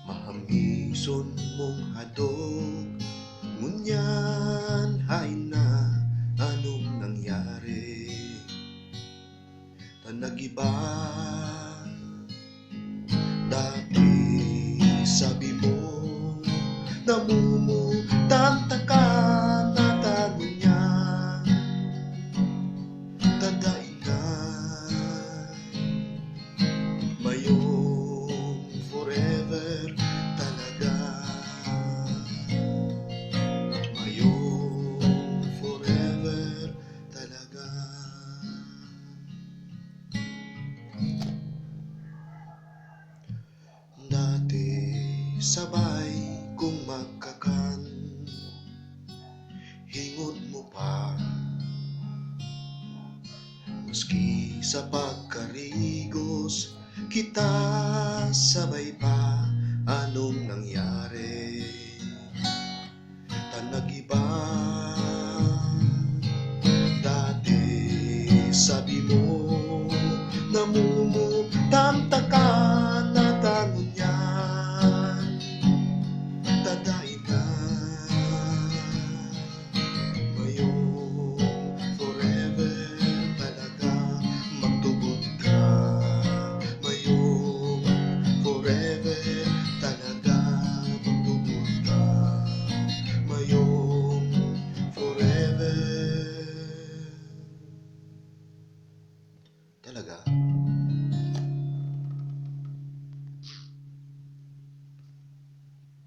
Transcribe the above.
Mahamison mong hadog, ngunyan hay na anong nangyari. Tanagiba dati sabi mo namumutang ka na tanunya tadain na mayong forever talaga, mayong forever talaga. Dati sabay kung magkakan, hingot mo pa maski sa pagkarigos kita sabay pa, anong nangyari?